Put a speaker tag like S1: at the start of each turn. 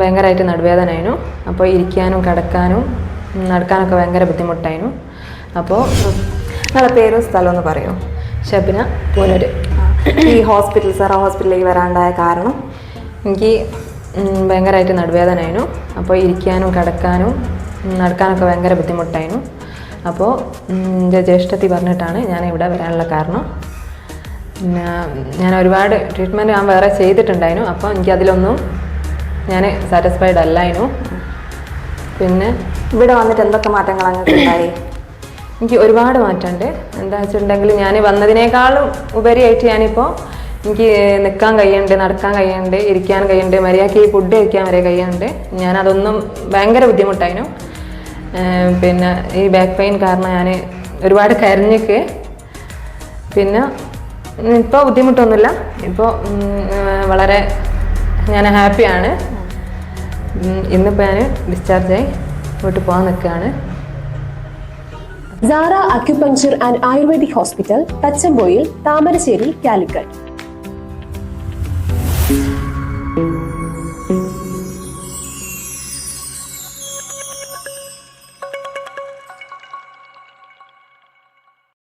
S1: ഭയങ്കരമായിട്ട് നടുവേദനയായിരുന്നു. അപ്പോൾ ഇരിക്കാനും കിടക്കാനും നടക്കാനൊക്കെ ഭയങ്കര ബുദ്ധിമുട്ടായിരുന്നു. അപ്പോൾ
S2: നിങ്ങളുടെ പേരും സ്ഥലം ഒന്ന് പറയോ?
S1: ഷബ്ന, പൂനൂര്.
S2: ഈ ഹോസ്പിറ്റലിലേക്ക് വരാണ്ടായ കാരണം?
S1: എനിക്ക് ഭയങ്കരമായിട്ട് നടുവേദനയായിരുന്നു. അപ്പോൾ ഇരിക്കാനും കിടക്കാനും നടക്കാനൊക്കെ ഭയങ്കര ബുദ്ധിമുട്ടായിരുന്നു. അപ്പോൾ എൻ്റെ ജ്യേഷ്ഠത്തി പറഞ്ഞിട്ടാണ് ഞാൻ ഇവിടെ വരാനുള്ള കാരണം. പിന്നെ ഞാൻ ഒരുപാട് ട്രീറ്റ്മെൻറ്റ് ഞാൻ വേറെ ചെയ്തിട്ടുണ്ടായിരുന്നു. അപ്പോൾ എനിക്കതിലൊന്നും ഞാൻ സാറ്റിസ്ഫൈഡ് അല്ലായിരുന്നു. പിന്നെ
S2: ഇവിടെ വന്നിട്ട് എന്തൊക്കെ മാറ്റങ്ങൾ അങ്ങനെ ഉണ്ടായി?
S1: എനിക്ക് ഒരുപാട് മാറ്റമുണ്ട്. എന്താ വെച്ചിട്ടുണ്ടെങ്കിൽ ഞാൻ വന്നതിനേക്കാളും ഉപരിയായിട്ട് ഞാനിപ്പോൾ എനിക്ക് നിൽക്കാൻ കഴിയുന്നുണ്ട്, നടക്കാൻ കഴിയുന്നുണ്ട്, ഇരിക്കാൻ കഴിയുന്നുണ്ട്, മര്യാദയ്ക്ക് ഈ ഫുഡ് കഴിക്കാൻ വരെ കഴിയുന്നുണ്ട്. ഞാനതൊന്നും ഭയങ്കര ബുദ്ധിമുട്ടായിരുന്നു. പിന്നെ ഈ ബാക്ക് പെയിൻ കാരണം ഞാൻ ഒരുപാട് കരഞ്ഞിക്ക്. പിന്നെ ഇപ്പോൾ ബുദ്ധിമുട്ടൊന്നുമില്ല. ഇപ്പോൾ വളരെ ഞാൻ ഹാപ്പിയാണ്. ഇന്നിപ്പോൾ ഞാൻ ഡിസ്ചാർജായി വീട്ടിൽ പോകാൻ നിൽക്കുകയാണ്.
S3: Sara acupuncture and Ayurvedic hospital, Thachampoyil, Thamarassery, Calicut.